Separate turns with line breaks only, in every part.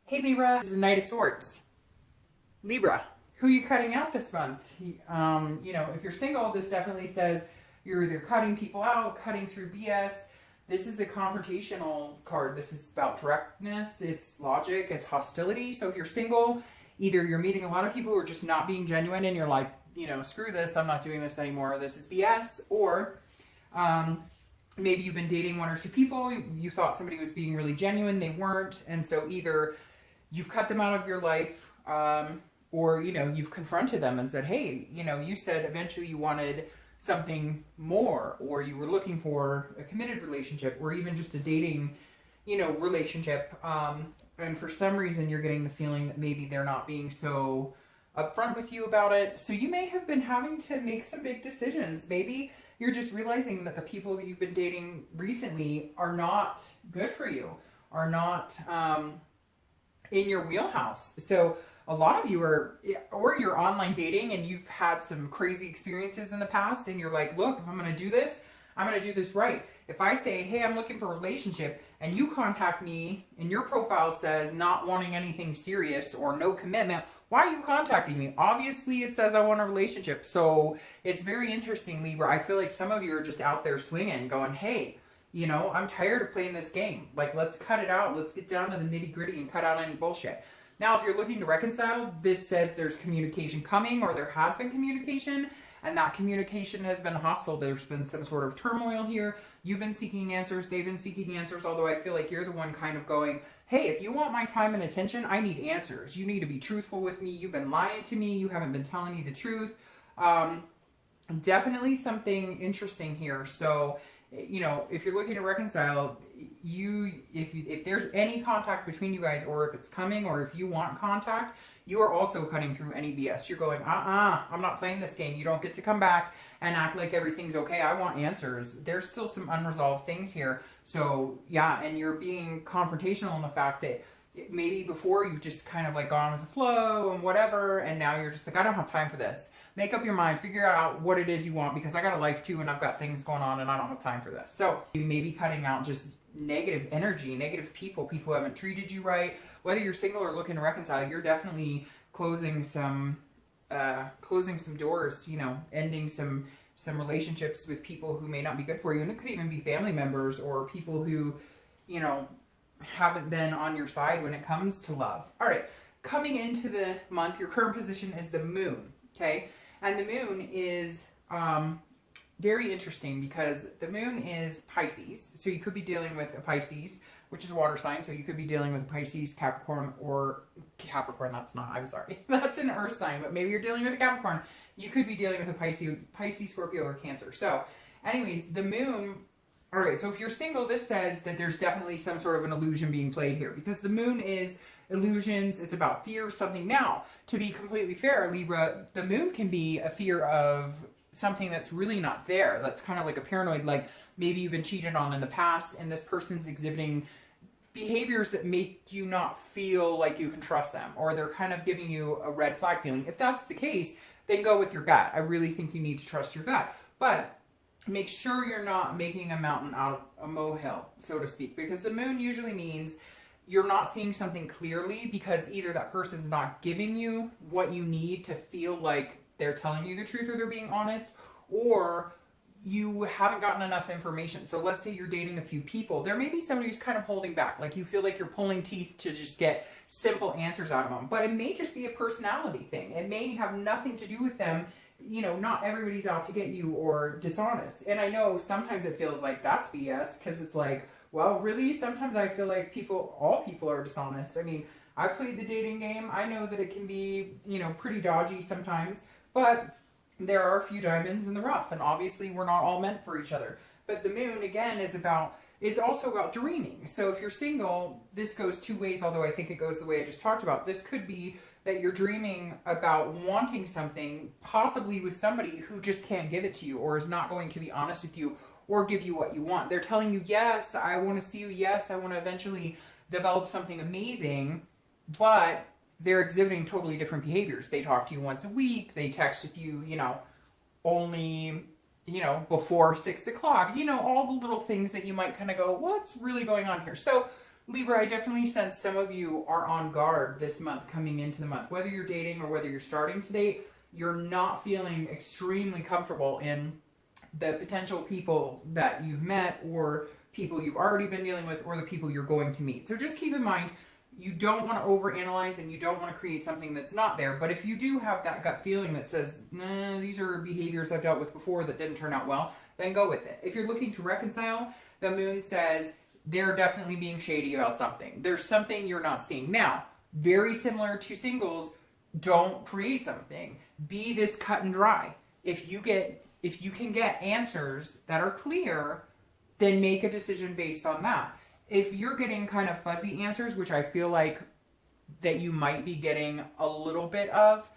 Hey Libra, this is the Knight of Swords. Libra, who are you cutting out this month? If you're single, this definitely says you're either cutting people out, cutting through BS. This is the confrontational card. This is about directness, it's logic, it's hostility. So if you're single, either you're meeting a lot of people who are just not being genuine and you're like, screw this, I'm not doing this anymore, this is BS. Or maybe you've been dating one or two people, you thought somebody was being really genuine, they weren't. And so either you've cut them out of your life, or, you've confronted them and said, hey, you said eventually you wanted something more, or you were looking for a committed relationship, or even just a dating, relationship. And for some reason you're getting the feeling that maybe they're not being so upfront with you about it. So you may have been having to make some big decisions. Maybe you're just realizing that the people that you've been dating recently are not good for you, are not in your wheelhouse. So a lot of you or you're online dating and you've had some crazy experiences in the past and you're like, look, if I'm going to do this, I'm going to do this right. If I say, hey, I'm looking for a relationship and you contact me and your profile says not wanting anything serious or no commitment, why are you contacting me? Obviously it says I want a relationship. So it's very interesting, Libra. I feel like some of you are just out there swinging going, hey, I'm tired of playing this game. Like, let's cut it out. Let's get down to the nitty gritty and cut out any bullshit. Now, if you're looking to reconcile, this says there's communication coming, or there has been communication, and that communication has been hostile. There's been some sort of turmoil here. You've been seeking answers. They've been seeking answers, although I feel like you're the one kind of going, hey, if you want my time and attention, I need answers. You need to be truthful with me. You've been lying to me. You haven't been telling me the truth. Definitely something interesting here. So, if you're looking to reconcile, if there's any contact between you guys, or if it's coming, or if you want contact, you are also cutting through any BS. You're going, I'm not playing this game. You don't get to come back and act like everything's okay. I want answers. There's still some unresolved things here. So yeah, and you're being confrontational in the fact that maybe before you've just kind of like gone with the flow and whatever, and now you're just like, I don't have time for this. Make up your mind, figure out what it is you want, because I got a life too and I've got things going on and I don't have time for this. So you may be cutting out just negative energy, negative people who haven't treated you right. Whether you're single or looking to reconcile, you're definitely closing some doors, ending some relationships with people who may not be good for you. And it could even be family members or people who, haven't been on your side when it comes to love. All right, coming into the month, your current position is the moon, okay? And the moon is very interesting because the moon is Pisces. So you could be dealing with a Pisces, which is a water sign. So you could be dealing with a Pisces, Capricorn, or Capricorn. That's not, I'm sorry. That's an earth sign, but maybe you're dealing with a Capricorn. You could be dealing with a Pisces, Scorpio, or Cancer. So anyways, the moon, all right. So if you're single, this says that there's definitely some sort of an illusion being played here because the moon is illusions. It's about fear of something. Now, to be completely fair, Libra, the moon can be a fear of something that's really not there. That's kind of like a paranoid, like maybe you've been cheated on in the past and this person's exhibiting behaviors that make you not feel like you can trust them, or they're kind of giving you a red flag feeling. If that's the case, then go with your gut. I really think you need to trust your gut. But make sure you're not making a mountain out of a molehill, so to speak, because the moon usually means you're not seeing something clearly because either that person's not giving you what you need to feel like they're telling you the truth or they're being honest, or you haven't gotten enough information. So let's say you're dating a few people. There may be somebody who's kind of holding back. Like you feel like you're pulling teeth to just get simple answers out of them. But it may just be a personality thing. It may have nothing to do with them. Not everybody's out to get you or dishonest. And I know sometimes it feels like that's BS because it's like, well, really, sometimes I feel like all people are dishonest. I mean, I played the dating game. I know that it can be, pretty dodgy sometimes, but there are a few diamonds in the rough, and obviously we're not all meant for each other. But the moon, again, it's also about dreaming. So if you're single, this goes two ways, although I think it goes the way I just talked about. This could be that you're dreaming about wanting something, possibly with somebody who just can't give it to you or is not going to be honest with you or give you what you want. They're telling you, yes, I want to see you. Yes, I want to eventually develop something amazing, but they're exhibiting totally different behaviors. They talk to you once a week. They text with you, only, before 6 o'clock. All the little things that you might kind of go, what's really going on here? So Libra, I definitely sense some of you are on guard this month coming into the month. Whether you're dating or whether you're starting to date, you're not feeling extremely comfortable in the potential people that you've met or people you've already been dealing with or the people you're going to meet. So just keep in mind, you don't want to overanalyze and you don't want to create something that's not there. But if you do have that gut feeling that says, nah, these are behaviors I've dealt with before that didn't turn out well, then go with it. If you're looking to reconcile, the moon says they're definitely being shady about something. There's something you're not seeing. Now, very similar to singles, don't create something. Be this cut and dry. If you can get answers that are clear, then make a decision based on that. If you're getting kind of fuzzy answers, which I feel like that you might be getting a little bit of,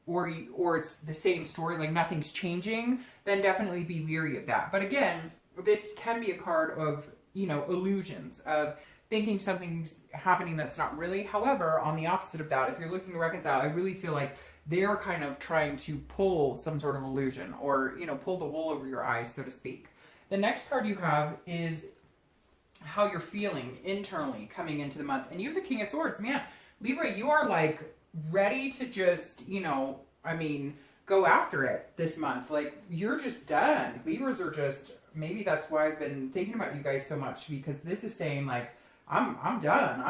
or it's the same story, like nothing's changing, then definitely be leery of that. But again, this can be a card of, illusions, of thinking something's happening that's not really. However, on the opposite of that, if you're looking to reconcile, I really feel like they're kind of trying to pull some sort of illusion or, pull the wool over your eyes, so to speak. The next card you have is how you're feeling internally coming into the month. And you have the King of Swords. Man, Libra, you are like ready to just, go after it this month. Like, you're just done. Libras are just, maybe that's why I've been thinking about you guys so much, because this is saying like, I'm done.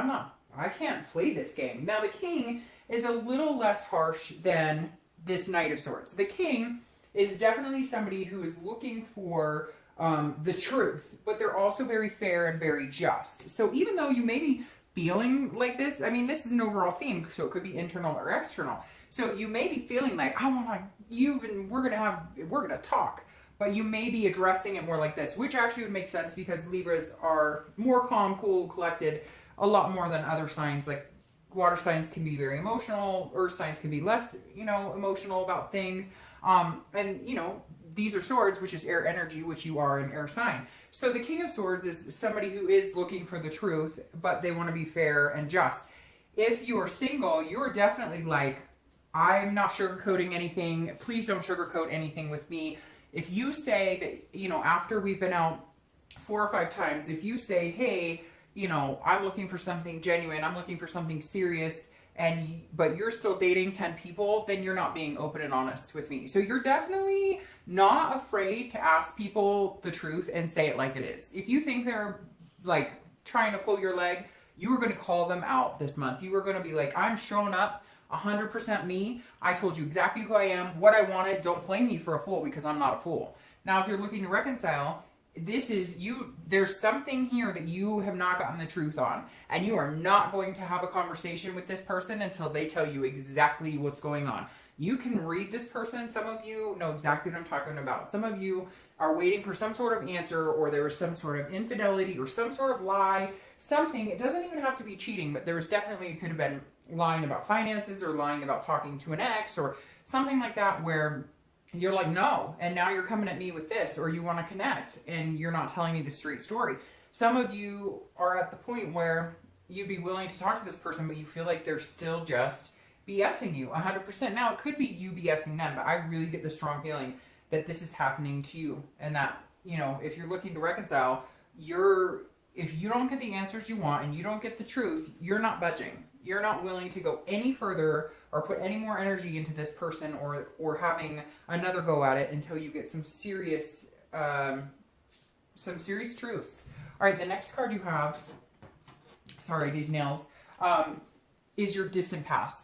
I can't play this game. Now the King is a little less harsh than this Knight of Swords. The King is definitely somebody who is looking for the truth, but they're also very fair and very just. So even though you may be feeling like this, this is an overall theme, so it could be internal or external. So you may be feeling like, I want you, and we're gonna talk, but you may be addressing it more like this, which actually would make sense because Libras are more calm, cool, collected, a lot more than other signs. Like water signs can be very emotional, earth signs can be less, emotional about things. These are swords, which is air energy, which you are an air sign. So the King of Swords is somebody who is looking for the truth, but they want to be fair and just. If you are single, you're definitely like, I'm not sugarcoating anything. Please don't sugarcoat anything with me. If you say that, after we've been out 4 or 5 times, if you say, hey, I'm looking for something genuine, I'm looking for something serious, but you're still dating 10 people, then you're not being open and honest with me. So you're definitely not afraid to ask people the truth and say it like it is. If you think they're like trying to pull your leg, you are going to call them out this month. You are going to be like, I'm showing up 100% me. I told you exactly who I am, what I wanted. Don't play me for a fool, because I'm not a fool. Now, if you're looking to reconcile, this is you. There's something here that you have not gotten the truth on, and you are not going to have a conversation with this person until they tell you exactly what's going on. You can read this person. Some of you know exactly what I'm talking about. Some of you are waiting for some sort of answer, or there was some sort of infidelity or some sort of lie, something. It doesn't even have to be cheating, but there was definitely, it could have been lying about finances or lying about talking to an ex or something like that, where you're like, no, and now you're coming at me with this, or you want to connect and you're not telling me the straight story. Some of you are at the point where you'd be willing to talk to this person, but you feel like they're still just BSing you 100%. Now, it could be you BSing them, but I really get the strong feeling that this is happening to you, and that, if you're looking to reconcile, if you don't get the answers you want and you don't get the truth, you're not budging. You're not willing to go any further or put any more energy into this person or having another go at it until you get some serious truth. All right, the next card you have, sorry, these nails, is your distant past.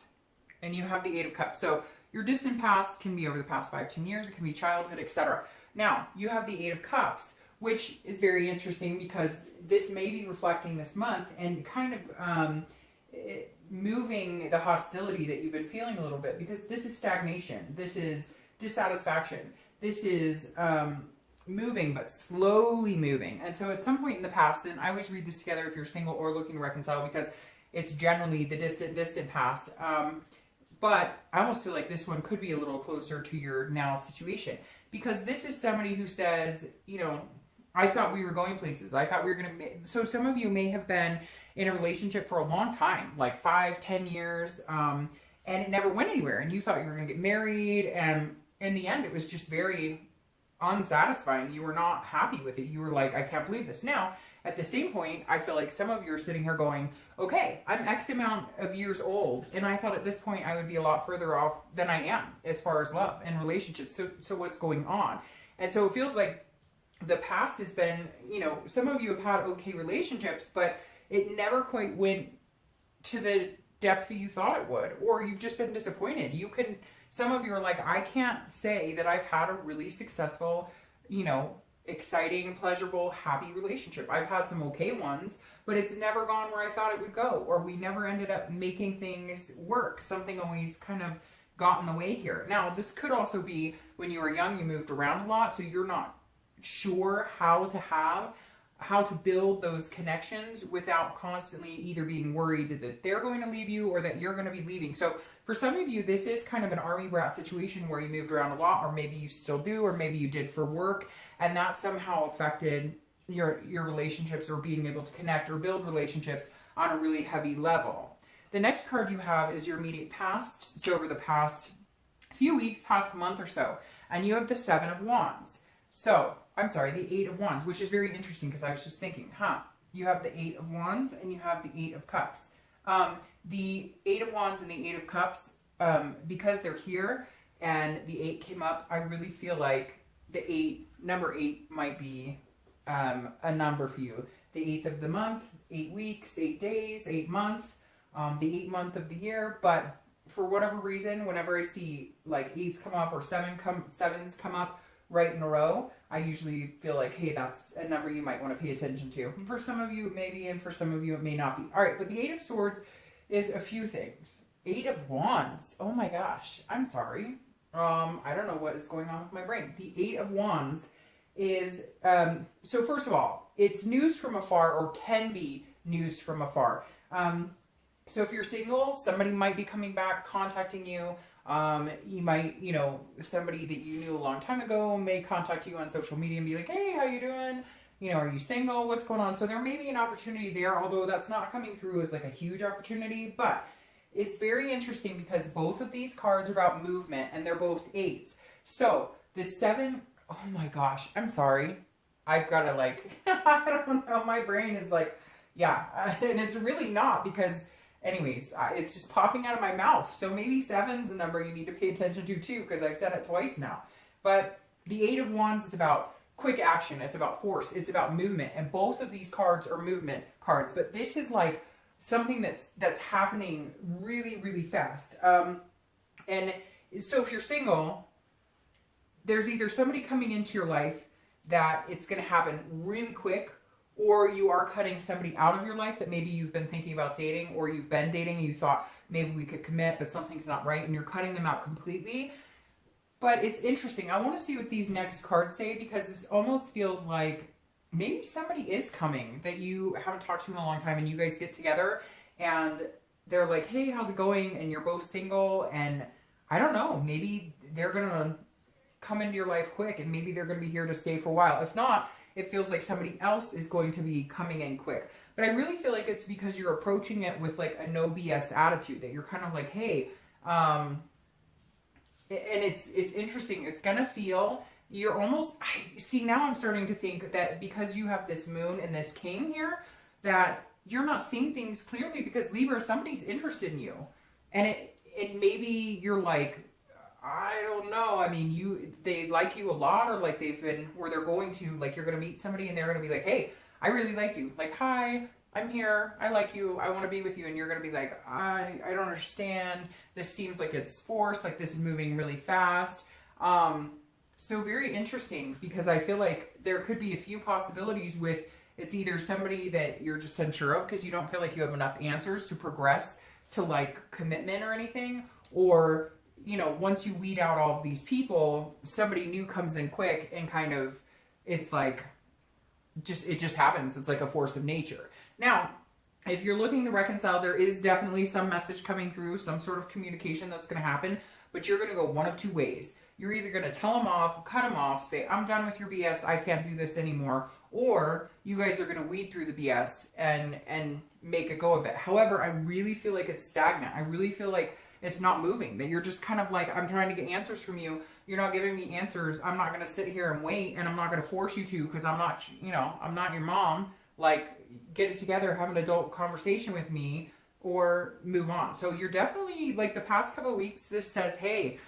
And you have the 8 of Cups. So your distant past can be over the past 5-10 years. It can be childhood, etc. Now, you have the 8 of Cups, which is very interesting because this may be reflecting this month and kind of moving the hostility that you've been feeling a little bit, because this is stagnation. This is dissatisfaction. This is moving, but slowly moving. And so at some point in the past, and I always read this together if you're single or looking to reconcile, because it's generally the distant past. But I almost feel like this one could be a little closer to your now situation, because this is somebody who says, I thought we were going places. I thought we were going to. So some of you may have been in a relationship for a long time, like 5-10 years, and it never went anywhere. And you thought you were going to get married, and in the end, it was just very unsatisfying. You were not happy with it. You were like, I can't believe this. Now, at the same point, I feel like some of you are sitting here going, okay, I'm X amount of years old, and I thought at this point I would be a lot further off than I am as far as love and relationships. So what's going on? And so it feels like the past has been, you know, some of you have had okay relationships, but it never quite went to the depth that you thought it would, or you've just been disappointed. Some of you are like, I can't say that I've had a really successful, you know, exciting, pleasurable, happy relationship. I've had some okay ones, but it's never gone where I thought it would go, or we never ended up making things work. Something always kind of got in the way here. Now, this could also be when you were young, you moved around a lot, so you're not sure how to build those connections without constantly either being worried that they're going to leave you or that you're going to be leaving. So for some of you, this is kind of an army brat situation where you moved around a lot, or maybe you still do, or maybe you did for work, and that somehow affected your relationships, or being able to connect or build relationships on a really heavy level. The next card you have is your immediate past. So over the past few weeks, past month or so, and you have the Seven of Wands. So, I'm sorry, the Eight of Wands, which is very interesting because I was just thinking, you have the Eight of Wands and you have the Eight of Cups. The Eight of Wands and the Eight of Cups, because they're here and the 8 came up, I really feel like the number 8 might be a number for you. The 8th of the month, 8 weeks, 8 days, 8 months, the 8th month of the year. But for whatever reason, whenever I see like 8s come up or 7s come up right in a row, I usually feel like, hey, that's a number you might want to pay attention to. For some of you it may be, and for some of you it may not be. All right, but the Eight of Swords is a few things. Eight of Wands. Oh my gosh, I'm sorry. I don't know what is going on with my brain. The Eight of Wands is, so first of all, it's news from afar, or can be news from afar. So if you're single, somebody might be coming back, contacting you. You might, you know, somebody that you knew a long time ago may contact you on social media and be like, hey, how you doing? You know, are you single? What's going on? So there may be an opportunity there, although that's not coming through as like a huge opportunity, but it's very interesting because both of these cards are about movement and they're both 8s. So the 7, oh my gosh, I'm sorry. I've got to like, I don't know, my brain is like, yeah, and it's really not because anyways, it's just popping out of my mouth. So maybe 7's a number you need to pay attention to too, because I've said it twice now. But the Eight of Wands is about quick action. It's about force. It's about movement. And both of these cards are movement cards. But this is like something that's happening really, really fast. And so if you're single, there's either somebody coming into your life that it's going to happen really quick, or you are cutting somebody out of your life that maybe you've been thinking about dating, or you've been dating and you thought maybe we could commit, but something's not right, and you're cutting them out completely. But it's interesting. I want to see what these next cards say, because this almost feels like maybe somebody is coming that you haven't talked to in a long time, and you guys get together and they're like, hey, how's it going? And you're both single, and I don't know, maybe they're going to come into your life quick, and maybe they're going to be here to stay for a while. If not, it feels like somebody else is going to be coming in quick. But I really feel like it's because you're approaching it with like a no BS attitude, that you're kind of like, hey, and it's interesting. It's going to feel, you're almost, see, now I'm starting to think that because you have this moon and this king here, that you're not seeing things clearly, because Libra, somebody's interested in you. And it maybe you're like, I don't know. I mean, they like you a lot, or like they've been, or they're going to, like you're going to meet somebody and they're going to be like, hey, I really like you. Like, hi, I'm here. I like you. I want to be with you. And you're going to be like, I don't understand. This seems like it's forced. Like this is moving really fast. So very interesting, because I feel like there could be a few possibilities with, it's either somebody that you're just unsure of because you don't feel like you have enough answers to progress to like commitment or anything, or you know, once you weed out all of these people, somebody new comes in quick and kind of, it's like, it just happens. It's like a force of nature. Now, if you're looking to reconcile, there is definitely some message coming through, some sort of communication that's going to happen, but you're going to go one of two ways. You're either going to tell them off, cut them off, say, I'm done with your BS, I can't do this anymore, or you guys are going to weed through the BS and make a go of it. However, I really feel like it's stagnant. I really feel like it's not moving, that you're just kind of like, I'm trying to get answers from you. You're not giving me answers. I'm not going to sit here and wait, and I'm not going to force you to, because I'm not, you know, I'm not your mom like, get it together, have an adult conversation with me, or move on. So you're definitely, like, the past couple of weeks, this says, hey,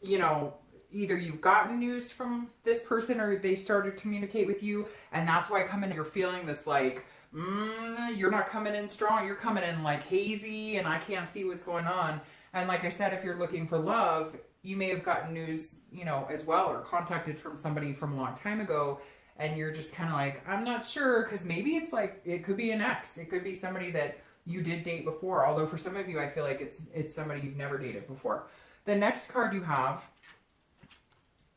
you know, either you've gotten news from this person or they started to communicate with you, and that's why you're feeling this, like, you're not coming in strong, you're coming in like hazy and I can't see what's going on. And like I said, if you're looking for love, you may have gotten news, you know, as well, or contacted from somebody from a long time ago, and you're just kind of like, I'm not sure, because maybe it's like, it could be an ex, it could be somebody that you did date before, although for some of you I feel like it's somebody you've never dated before. The next card you have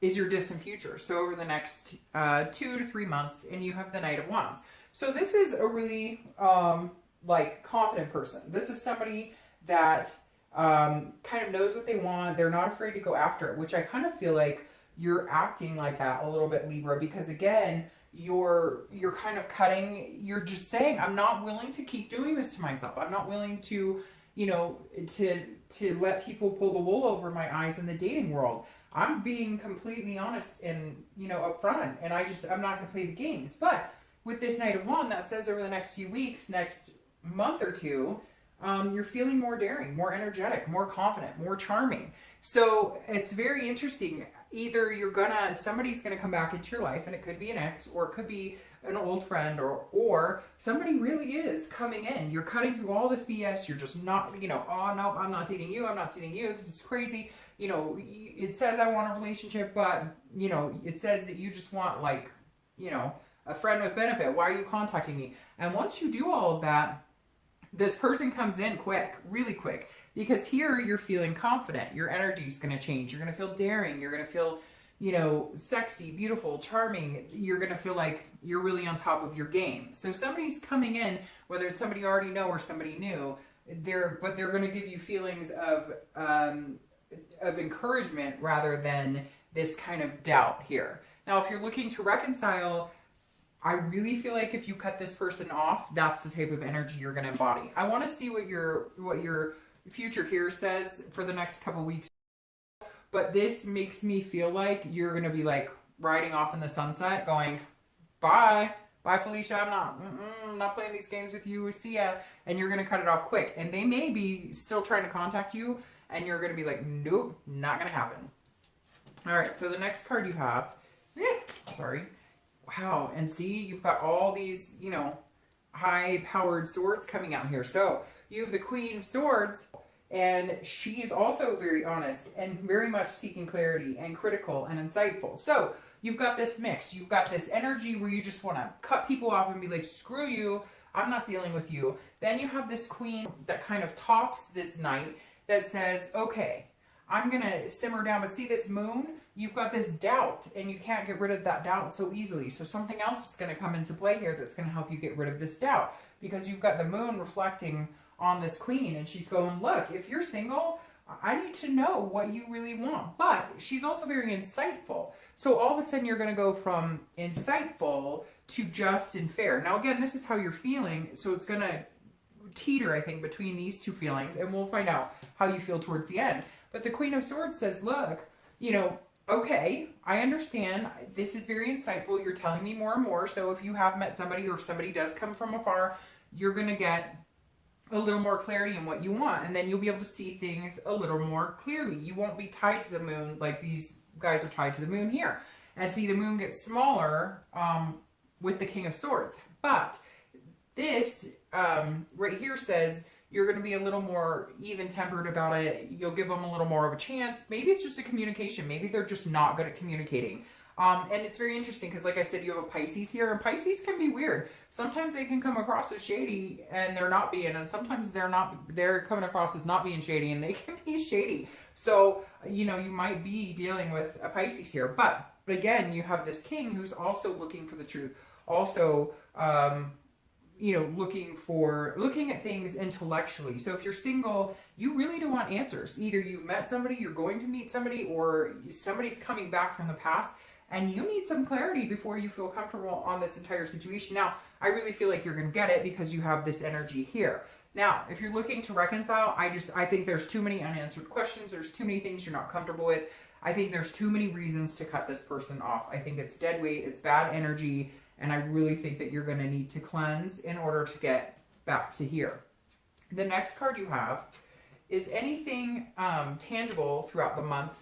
is your distant future, so over the next 2 to 3 months, and you have the Knight of Wands. So this is a really like confident person. This is somebody that kind of knows what they want. They're not afraid to go after it, which I kind of feel like you're acting like that a little bit, Libra, because again, you're kind of cutting, you're just saying, I'm not willing to keep doing this to myself. I'm not willing to, you know, to let people pull the wool over my eyes in the dating world. I'm being completely honest and, you know, upfront, and I'm not going to play the games. But with this Knight of Wands, that says over the next few weeks, next month or two, you're feeling more daring, more energetic, more confident, more charming. So it's very interesting. Either somebody's gonna come back into your life, and it could be an ex, or it could be an old friend, or somebody really is coming in. You're cutting through all this BS. You're just not, you know, oh no, I'm not dating you. I'm not dating you. This is crazy. You know, it says I want a relationship, but you know, it says that you just want, like, you know, a friend with benefit. Why are you contacting me? And once you do all of that, this person comes in quick, really quick, because here you're feeling confident. Your energy is going to change. You're going to feel daring. You're going to feel, you know, sexy, beautiful, charming. You're going to feel like you're really on top of your game. So somebody's coming in, whether it's somebody you already know or somebody new, they're going to give you feelings of encouragement rather than this kind of doubt here. Now, if you're looking to reconcile, I really feel like if you cut this person off, that's the type of energy you're going to embody. I want to see what your future here says for the next couple weeks. But this makes me feel like you're going to be like riding off in the sunset going, bye, Felicia, I'm not playing these games with you, see ya. And you're going to cut it off quick. And they may be still trying to contact you, and you're going to be like, nope, not going to happen. All right, so the next card you have, sorry. Wow, and see, you've got all these, you know, high-powered swords coming out here. So you have the Queen of Swords, and she is also very honest and very much seeking clarity and critical and insightful. So you've got this mix. You've got this energy where you just want to cut people off and be like, screw you, I'm not dealing with you. Then you have this Queen that kind of tops this Knight that says, okay, I'm going to simmer down. But see this Moon? You've got this doubt, and you can't get rid of that doubt so easily. So something else is going to come into play here that's going to help you get rid of this doubt, because you've got the Moon reflecting on this Queen, and she's going, look, if you're single, I need to know what you really want. But she's also very insightful. So all of a sudden you're going to go from insightful to just and fair. Now again, this is how you're feeling, so it's going to teeter, I think, between these two feelings, and we'll find out how you feel towards the end. But the Queen of Swords says, look, you know, okay, I understand. This is very insightful. You're telling me more and more. So if you have met somebody, or if somebody does come from afar, you're going to get a little more clarity in what you want. And then you'll be able to see things a little more clearly. You won't be tied to the Moon like these guys are tied to the Moon here. And see, the Moon gets smaller with the King of Swords. But this right here says you're going to be a little more even-tempered about it. You'll give them a little more of a chance. Maybe it's just a communication. Maybe they're just not good at communicating. And it's very interesting because, like I said, you have a Pisces here, and Pisces can be weird. Sometimes they can come across as shady, and they're not being, and sometimes they're coming across as not being shady, and they can be shady. So, you know, you might be dealing with a Pisces here. But, again, you have this King who's also looking for the truth. Also, you know, looking at things intellectually. So if you're single, you really do want answers. Either you've met somebody, you're going to meet somebody, or somebody's coming back from the past, and you need some clarity before you feel comfortable on this entire situation. Now, I really feel like you're going to get it because you have this energy here. Now, if you're looking to reconcile, I think there's too many unanswered questions. There's too many things you're not comfortable with. I think there's too many reasons to cut this person off. I think it's dead weight, it's bad energy, And I really think that you're going to need to cleanse in order to get back to here. The next card you have is anything tangible throughout the month,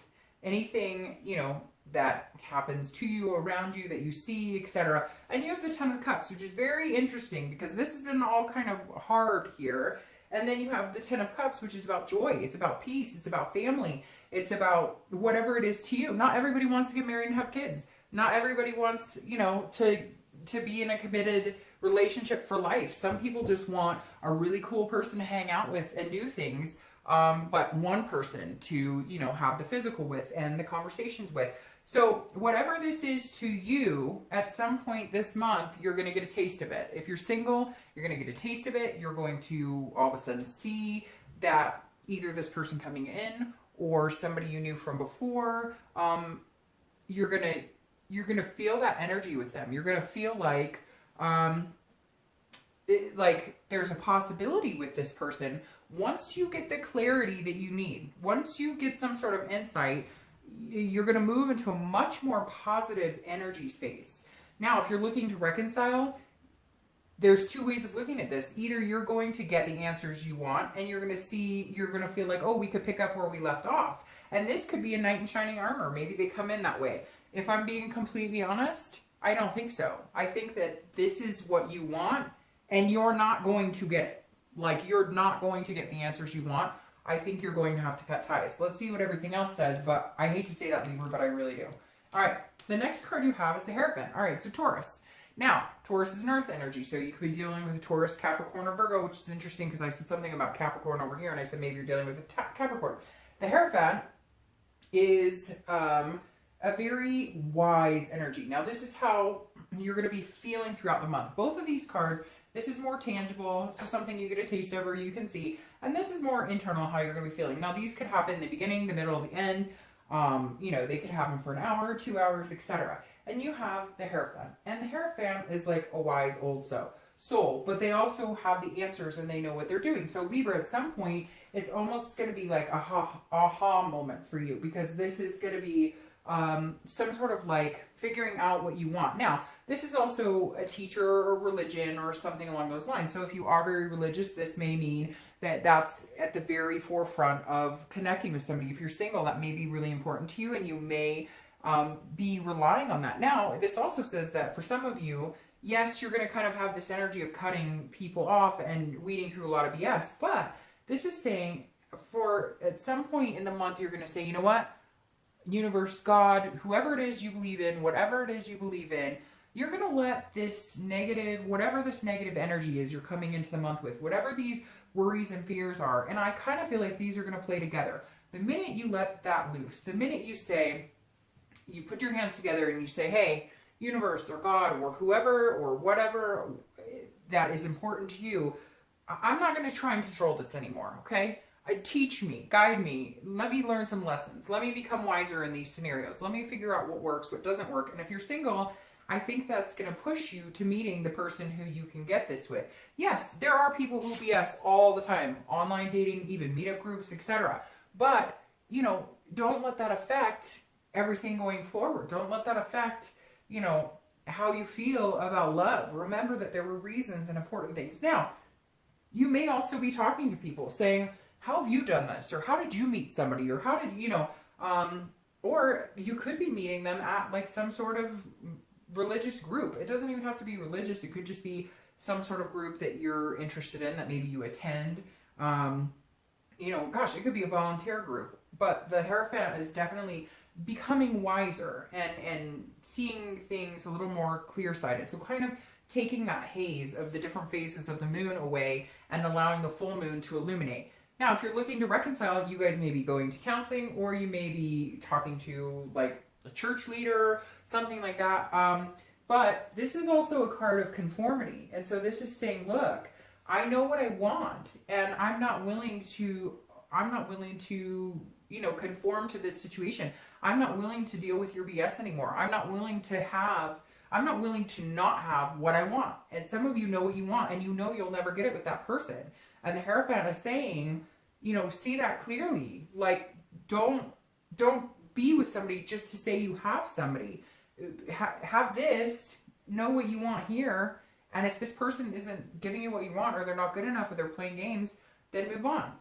anything, you know, that happens to you, around you, that you see, etc. And you have the Ten of Cups, which is very interesting because this has been all kind of hard here. And then you have the Ten of Cups, which is about joy. It's about peace. It's about family. It's about whatever it is to you. Not everybody wants to get married and have kids. Not everybody wants, you know, to be in a committed relationship for life. Some people just want a really cool person to hang out with and do things. But one person to, you know, have the physical with and the conversations with. So whatever this is to you, at some point this month, you're going to get a taste of it. If you're single, you're going to get a taste of it. You're going to all of a sudden see that either this person coming in or somebody you knew from before, you're going to feel that energy with them. You're going to feel like, like there's a possibility with this person. Once you get the clarity that you need, once you get some sort of insight, you're going to move into a much more positive energy space. Now, if you're looking to reconcile, there's two ways of looking at this. Either you're going to get the answers you want and you're going to feel like, oh, we could pick up where we left off. And this could be a knight in shining armor. Maybe they come in that way. If I'm being completely honest, I don't think so. I think that this is what you want and you're not going to get it. Like, you're not going to get the answers you want. I think you're going to have to cut ties. Let's see what everything else says, but I hate to say that, Libra, but I really do. All right, the next card you have is the Hierophant. All right, so Taurus. Now, Taurus is an earth energy, so you could be dealing with a Taurus, Capricorn, or Virgo, which is interesting because I said something about Capricorn over here, and I said maybe you're dealing with a Capricorn. The Hierophant is a very wise energy. Now, this is how you're going to be feeling throughout the month. Both of these cards, this is more tangible, so something you get a taste of or you can see. And this is more internal, how you're going to be feeling. Now, these could happen in the beginning, the middle, the end. You know, they could happen for an hour, 2 hours, etc. And you have the Hierophant. And the Hierophant is like a wise old soul. But they also have the answers and they know what they're doing. So Libra, at some point, it's almost going to be like a aha moment for you. Because this is going to be some sort of like figuring out what you want. Now, this is also a teacher or religion or something along those lines. So if you are very religious, this may mean that that's at the very forefront of connecting with somebody. If you're single, that may be really important to you and you may be relying on that. Now, this also says that for some of you, yes, you're going to kind of have this energy of cutting people off and weeding through a lot of BS, but this is saying for at some point in the month, you're going to say, you know what? Universe, God, whoever it is you believe in, whatever it is you believe in, you're going to let this negative, whatever this negative energy is you're coming into the month with, whatever these worries and fears are, and I kind of feel like these are going to play together. The minute you let that loose, the minute you say, you put your hands together and you say, hey, universe or God or whoever or whatever that is important to you, I'm not going to try and control this anymore, okay? Teach me, guide me, let me learn some lessons, let me become wiser in these scenarios, let me figure out what works, what doesn't work. And if you're single, I think that's going to push you to meeting the person who you can get this with. Yes, there are people who BS all the time, online dating, even meetup groups, etc. But, you know, don't let that affect everything going forward. Don't let that affect, you know, how you feel about love. Remember that there were reasons and important things. Now, you may also be talking to people saying, how have you done this? Or how did you meet somebody? Or how did, you know, or you could be meeting them at like some sort of religious group. It doesn't even have to be religious. It could just be some sort of group that you're interested in that maybe you attend. You know, gosh, it could be a volunteer group. But the Hierophant is definitely becoming wiser and seeing things a little more clear-sighted. So kind of taking that haze of the different phases of the moon away and allowing the full moon to illuminate. Now, if you're looking to reconcile, you guys may be going to counseling or you may be talking to like a church leader, something like that. But this is also a card of conformity. And so this is saying, look, I know what I want and I'm not willing to, you know, conform to this situation. I'm not willing to deal with your BS anymore. I'm not willing to not have what I want. And some of you know what you want and you know you'll never get it with that person. And the Hierophant is saying, you know, see that clearly. Like, don't be with somebody just to say you have somebody. Have this, know what you want here. And if this person isn't giving you what you want, or they're not good enough, or they're playing games, then move on.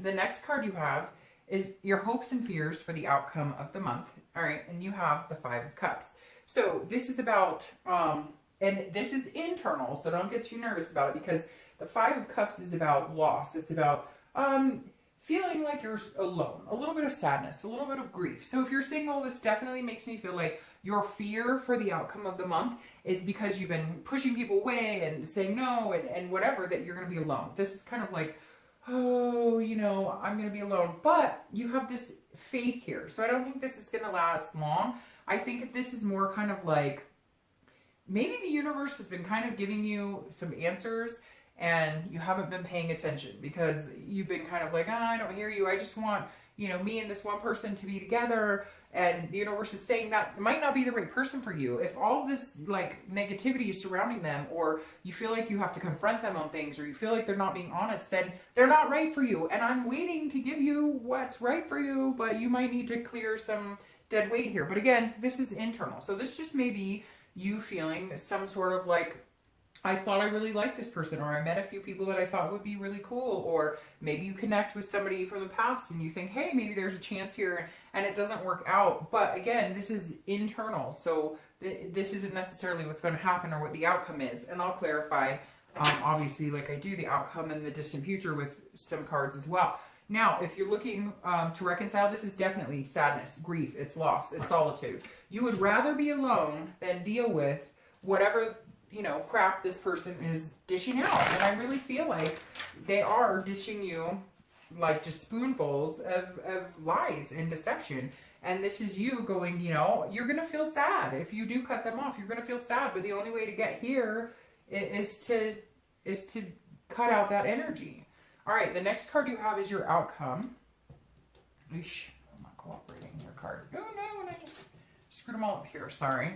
The next card you have is your hopes and fears for the outcome of the month. All right. And you have the Five of Cups. So this is about, and this is internal, so don't get too nervous about it, because the Five of Cups is about loss. It's about feeling like you're alone, a little bit of sadness, a little bit of grief. So if you're single, this definitely makes me feel like your fear for the outcome of the month is because you've been pushing people away and saying no and whatever, that you're going to be alone. This is kind of like, oh, you know, I'm going to be alone. But you have this faith here. So I don't think this is going to last long. I think this is more kind of like, maybe the universe has been kind of giving you some answers and you haven't been paying attention, because you've been kind of like, oh, I don't hear you. I just want, you know, me and this one person to be together. And the universe is saying that might not be the right person for you. If all this like negativity is surrounding them, or you feel like you have to confront them on things, or you feel like they're not being honest, then they're not right for you. And I'm waiting to give you what's right for you, but you might need to clear some dead weight here. But again, this is internal. So this just may be you feeling some sort of like, I thought I really liked this person, or I met a few people that I thought would be really cool, or maybe you connect with somebody from the past and you think, hey, maybe there's a chance here, and it doesn't work out. But again, this is internal, so this isn't necessarily what's going to happen or what the outcome is. And I'll clarify, obviously, like I do, the outcome in the distant future with some cards as well. Now, if you're looking to reconcile, this is definitely sadness, grief, it's loss, it's solitude. You would rather be alone than deal with whatever, you know, crap this person is dishing out. And I really feel like they are dishing you like just spoonfuls of lies and deception. And this is you going, you know, you're going to feel sad. If you do cut them off, you're going to feel sad. But the only way to get here is to cut out that energy. All right, the next card you have is your outcome. Eesh, I'm not cooperating your card. Oh no, and I just screwed them all up here. Sorry.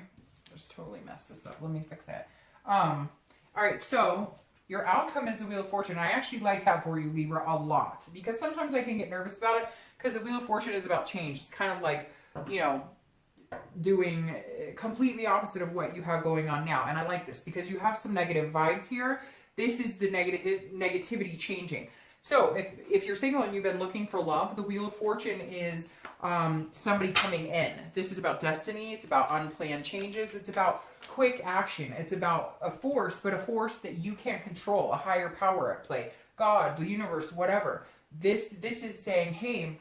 Just totally messed this up. Let me fix that. All right, so your outcome is the Wheel of Fortune. I actually like that for you, Libra, a lot, because sometimes I can get nervous about it, because the Wheel of Fortune is about change. It's kind of like, you know, doing completely opposite of what you have going on now. And I like this because you have some negative vibes here. This is the negativity changing. So if you're single and you've been looking for love, the Wheel of Fortune is somebody coming in. This is about destiny. It's about unplanned changes. It's about quick action. It's about a force, but a force that you can't control, a higher power at play. God, the universe, whatever. This is saying, hey,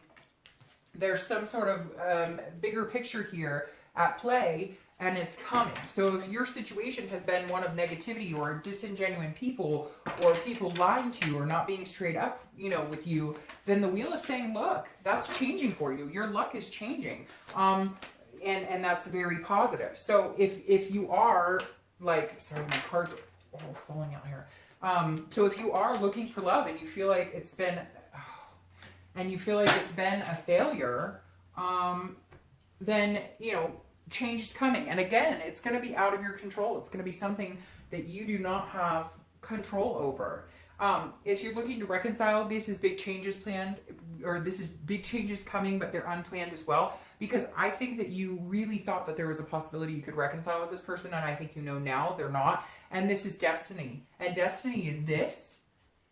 there's some sort of bigger picture here at play, and it's coming. So if your situation has been one of negativity or disingenuine people, or people lying to you or not being straight up, you know, with you, then the wheel is saying, look, that's changing for you. Your luck is changing. And that's very positive. So if you are like, sorry, my cards are all falling out here. So if you are looking for love and you feel like it's been, a failure, then, you know, change is coming. And again, it's going to be out of your control. It's going to be something that you do not have control over. If you're looking to reconcile, this is big changes planned, or this is big changes coming, but they're unplanned as well. Because I think that you really thought that there was a possibility you could reconcile with this person, and I think you know now they're not. And this is destiny. And destiny is this,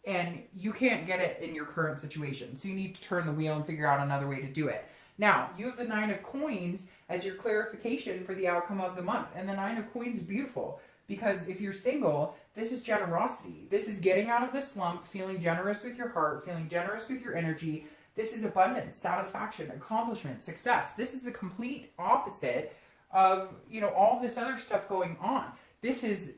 and you can't get it in your current situation. So you need to turn the wheel and figure out another way to do it. Now, you have the Nine of Coins as your clarification for the outcome of the month. And the Nine of Coins is beautiful, because if you're single, this is generosity. This is getting out of the slump, feeling generous with your heart, feeling generous with your energy. This is abundance, satisfaction, accomplishment, success. This is the complete opposite of, you know, all this other stuff going on. This is,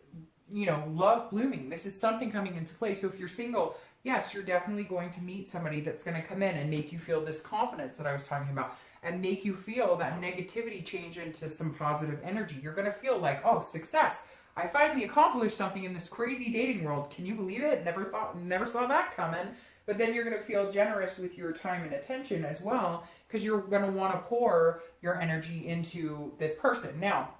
you know, love blooming. This is something coming into play. So if you're single, yes, you're definitely going to meet somebody that's going to come in and make you feel this confidence that I was talking about, and make you feel that negativity change into some positive energy. You're going to feel like, oh, success. I finally accomplished something in this crazy dating world. Can you believe it? Never saw that coming. But then you're going to feel generous with your time and attention as well, because you're going to want to pour your energy into this person. Now,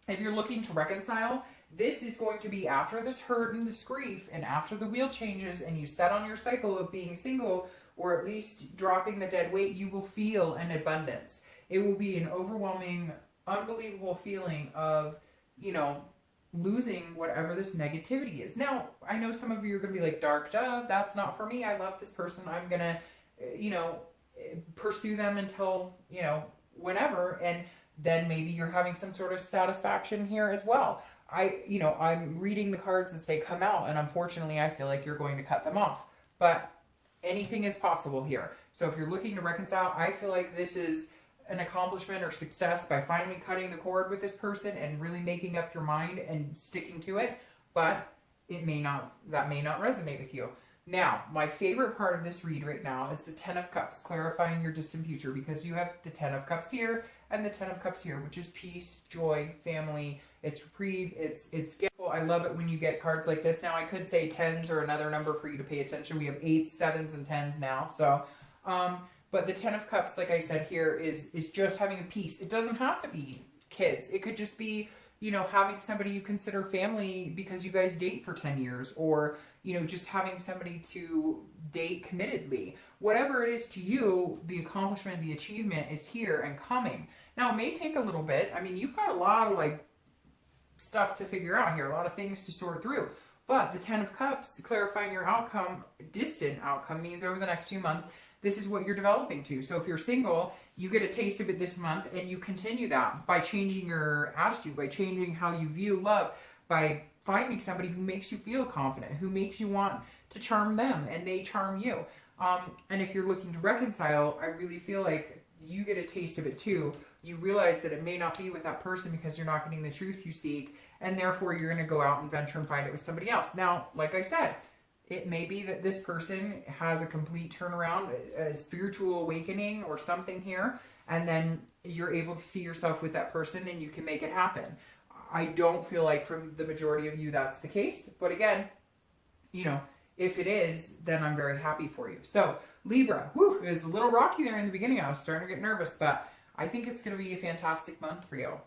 if you're looking to reconcile, this is going to be after this hurt and this grief, and after the wheel changes and you set on your cycle of being single, or at least dropping the dead weight, you will feel an abundance. It will be an overwhelming, unbelievable feeling of, you know, losing whatever this negativity is. Now, I know some of you are going to be like, Dark Dove, that's not for me. I love this person. I'm going to, you know, pursue them until, you know, whenever. And then maybe you're having some sort of satisfaction here as well. I'm reading the cards as they come out, and unfortunately, I feel like you're going to cut them off. But anything is possible here. So if you're looking to reconcile, I feel like this is an accomplishment or success by finally cutting the cord with this person and really making up your mind and sticking to it. But that may not resonate with you. Now, my favorite part of this read right now is the Ten of Cups, clarifying your distant future, because you have the Ten of Cups here and the Ten of Cups here, which is peace, joy, family, it's reprieve, it's grateful. I love it when you get cards like this. Now, I could say tens or another number for you to pay attention. We have 8s, 7s, and 10s now. So, but the Ten of Cups, like I said here, is just having a peace. It doesn't have to be kids. It could just be, you know, having somebody you consider family because you guys date for 10 years, or, you know, just having somebody to date committedly. Whatever it is to you, the accomplishment, the achievement is here and coming. Now, it may take a little bit. I mean, you've got a lot of, like, stuff to figure out here, a lot of things to sort through. But the Ten of Cups, clarifying your outcome, distant outcome, means over the next few months, this is what you're developing to. So if you're single, you get a taste of it this month, and you continue that by changing your attitude, by changing how you view love, by finding somebody who makes you feel confident, who makes you want to charm them, and they charm you. And if you're looking to reconcile, I really feel like you get a taste of it too. You realize that it may not be with that person because you're not getting the truth you seek, and therefore you're going to go out and venture and find it with somebody else. Now, like I said, it may be that this person has a complete turnaround, a spiritual awakening or something here, and then you're able to see yourself with that person and you can make it happen. I don't feel like from the majority of you that's the case, but again, you know, if it is, then I'm very happy for you. So Libra, it was a little rocky there in the beginning. I was starting to get nervous, but I think it's going to be a fantastic month for you.